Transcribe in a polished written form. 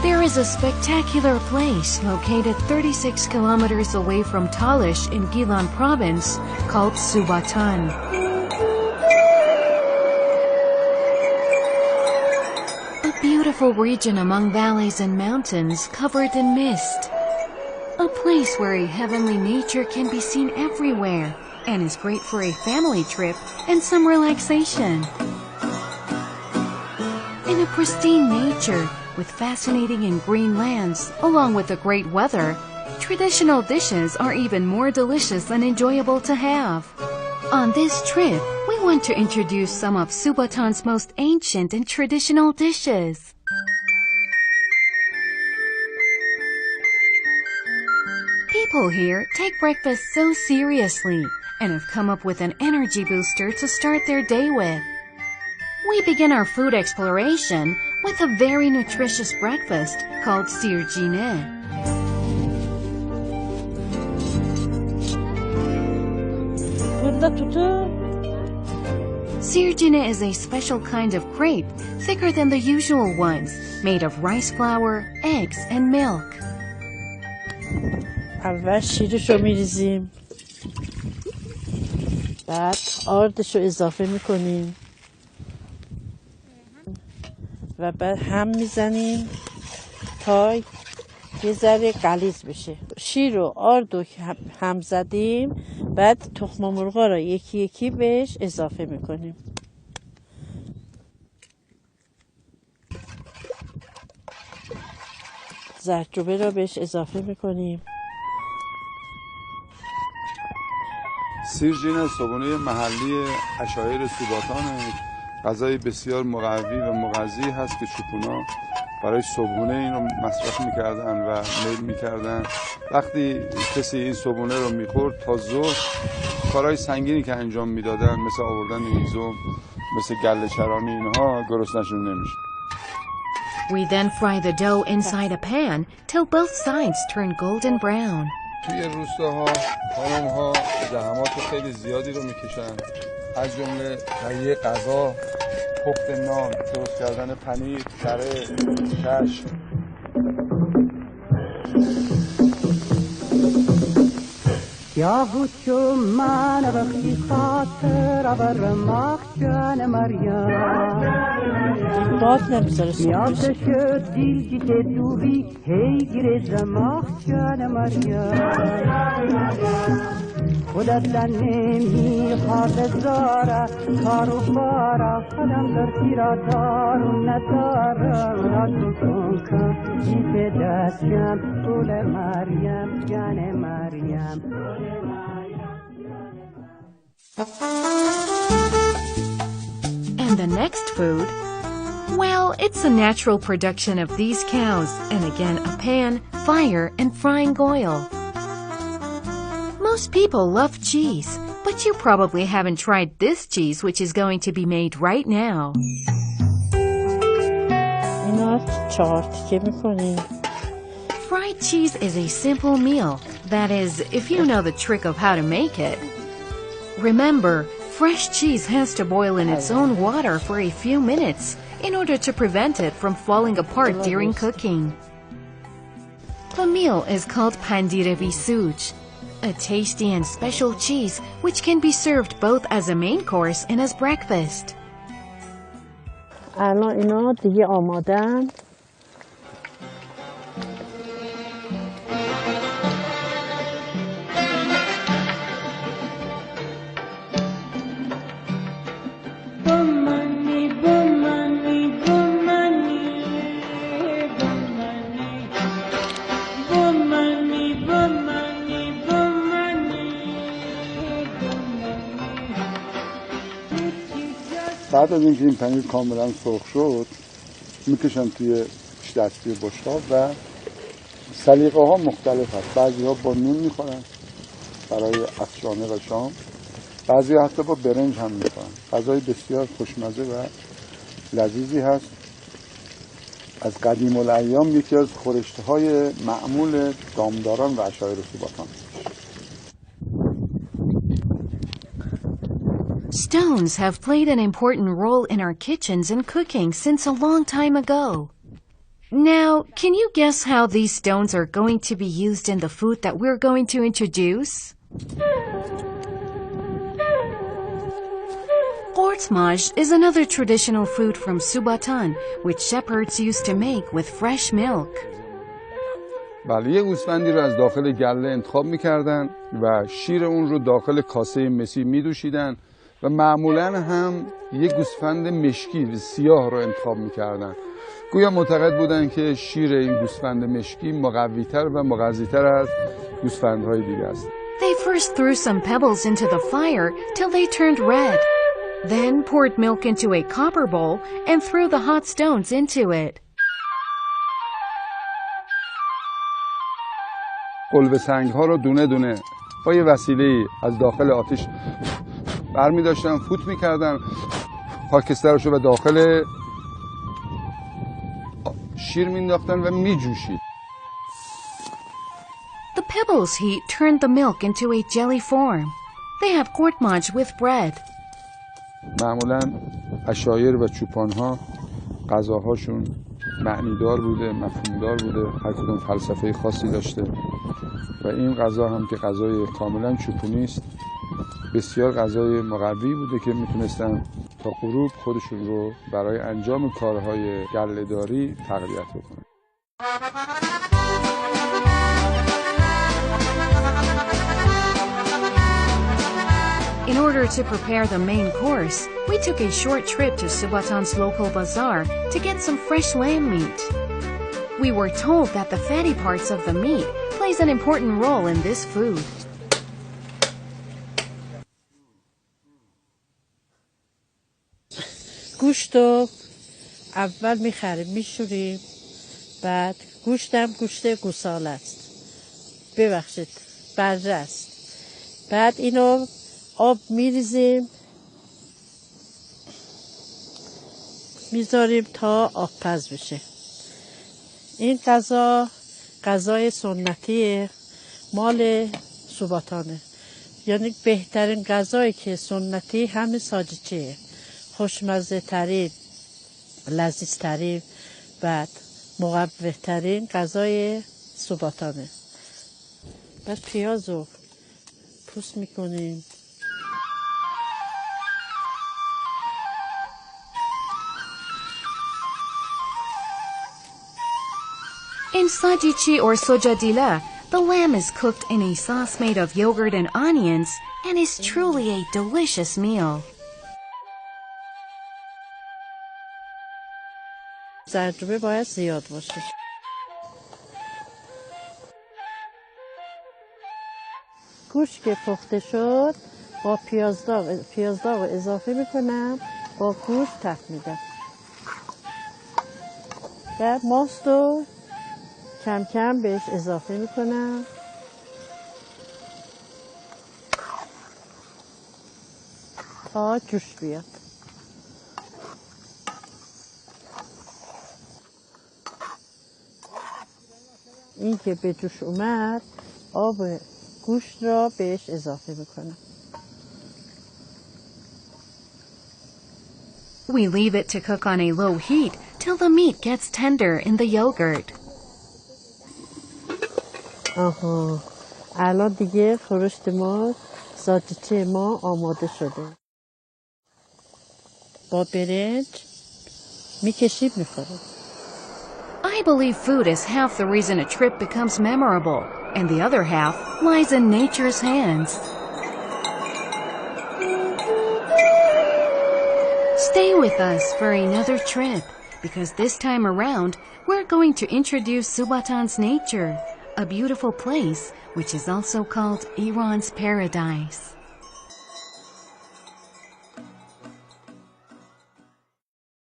There is a spectacular place located 36 kilometers away from Talesh in Gilan province called Subatan. A beautiful region among valleys and mountains covered in mist. A place where a heavenly nature can be seen everywhere and is great for a family trip and some relaxation. In a pristine nature, with fascinating and green lands, along with the great weather, traditional dishes are even more delicious and enjoyable to have. On this trip, we want to introduce some of Subatan's most ancient and traditional dishes. People here take breakfast so seriously and have come up with an energy booster to start their day with. We begin our food exploration with a very nutritious breakfast called sirjine. Sirjine is a special kind of crepe, thicker than the usual ones, made of rice flour, eggs, and milk. اول شیرشو میریزیم، بعد آردشو اضافه میکنیم و بعد هم میزنیم تا یه ذره غلیظ بشه. شیر و آرد رو هم زدیم، بعد تخم مرغا رو یکی یکی بهش اضافه میکنیم. زردچوبه رو بهش اضافه میکنیم. سیرجین صبحونه محلی عشایر سوباتانه. غذای بسیار مقوی و مغذی هست که چوپونا برای صبحونه این رو مصرف میکردن و میل میکردن. وقتی کسی این صبحونه رو میخورد تا ظهر کارهای سنگینی که انجام میدادن مثل آوردن هیزم، مثل گله چرانی، اینها گرسنه‌شون نمیشه. We then fry the dough inside a pan till both sides turn golden brown. توی روستاها خانم‌ها زحمات خیلی زیادی رو میکشن، از جمله تهیه غذا، پخت نان، درست کردن پنیر، کره، کشک. یاهوچو من وقتی خاطر آور مخجان مریم باد نمیذاره میاد شد دیل جیت دوری هی گیره مخجان مریم خودت نمیخواد زاره کارو بارا خودم در تیرا دارو ندارم راتو کنکم جیت دستم طول مریم جان مریم. And the next food? Well, it's a natural production of these cows, and again a pan, fire, and frying oil. Most people love cheese, but you probably haven't tried this cheese, which is going to be made right now. Fried cheese is a simple meal. That is, if you know the trick of how to make it. Remember, fresh cheese has to boil in its own water for a few minutes in order to prevent it from falling apart during cooking. The meal is called pandirevi suj, a tasty and special cheese which can be served both as a main course and as breakfast. الان اینا دیگه آمادن. بعد از اینکه این پنیر کاملا سرخ شد میکشن توی دستی بشقاب و سلیقه ها مختلف هست. بعضی ها با نون میخورن برای عصرانه و شام، بعضی ها حتی با برنج هم میخورن. غذای بسیار خوشمزه و لذیذی هست. از قدیم الایام یکی از خورشت‌های معمول دامداران و عشایر سوباتان. Stones have played an important role in our kitchens and cooking since a long time ago. Now, can you guess how these stones are going to be used in the food that we're going to introduce? Qortmaj is another traditional food from Subatan, which shepherds used to make with fresh milk. بله، یه گوسفندی رو از داخل گله انتخاب می‌کردن و شیر اون رو داخل کاسه مسی می‌دوشیدن و معمولاً هم یه گوسفند مشکی سیاه رو انتخاب می‌کردن. گویا معتقد بودن که شیر این گوسفند مشکی مقوی‌تر و مغذی‌تر از گوسفندهای دیگه است. They first threw some pebbles into the fire till they turned red. Then poured milk into a copper bowl and threw the hot stones into it. قلب سنگ‌ها رو دونه دونه با یه وسیله‌ای از داخل آتش برمی داشتن، فوت می‌کردن خاکسترش رو و داخل شیر می‌انداختن و می‌جوشید. The pebbles heat turned the milk into a jelly form. They have qortmaj with bread. معمولاً عشایر و چوپان‌ها غذاهاشون معنیدار بوده، مفهومدار بوده، هر کدوم فلسفه خاصی داشته و این غذا هم که غذای کاملاً چوپونی است، بسیار غذای مقوی بوده که میتونستن تا غروب خودشون رو برای انجام کارهای گله‌داری تقویت بکنن. In order to prepare the main course, we took a short trip to Subatan's local bazaar to get some fresh lamb meat. We were told that the fatty parts of the meat plays an important role in this food. گوشت رو اول میخریم میشوریم، بعد گوشتم گوشت گوساله است، ببخشید بره است. بعد اینو آب میریزیم میذاریم تا آبپز بشه. این غذای سنتی مال سوباتانه، یعنی بهترین غذایی که سنتی همین ساجیچیه، خوشمزه ترین، لذیذ ترین، بعد مقوی ترین غذای سوباتانه. بعد پیاز رو پوست میکنیم. In sajichi or sojadila, the lamb is cooked in a sauce made of yogurt and onions and is truly a delicious meal. زردچوبه باید زیاد باشه. گوشت که پخته شد با پیاز داغ اضافه میکنم، با گوشت تفت میدم. بعد ماست رو کم کم بهش اضافه میکنم. تا جوش بیاد. این که به جوش اومد آب گوشت را بهش اضافه میکنم. We leave it to cook on a low heat till the meat gets tender in the yogurt. آها، الان دیگه خورشت ما، ساجیچه ما آماده شده. با برنج میکشیم میخوریم. I believe food is half the reason a trip becomes memorable, and the other half lies in nature's hands. Stay with us for another trip, because this time around, we're going to introduce Subatan's nature, a beautiful place which is also called Iran's paradise.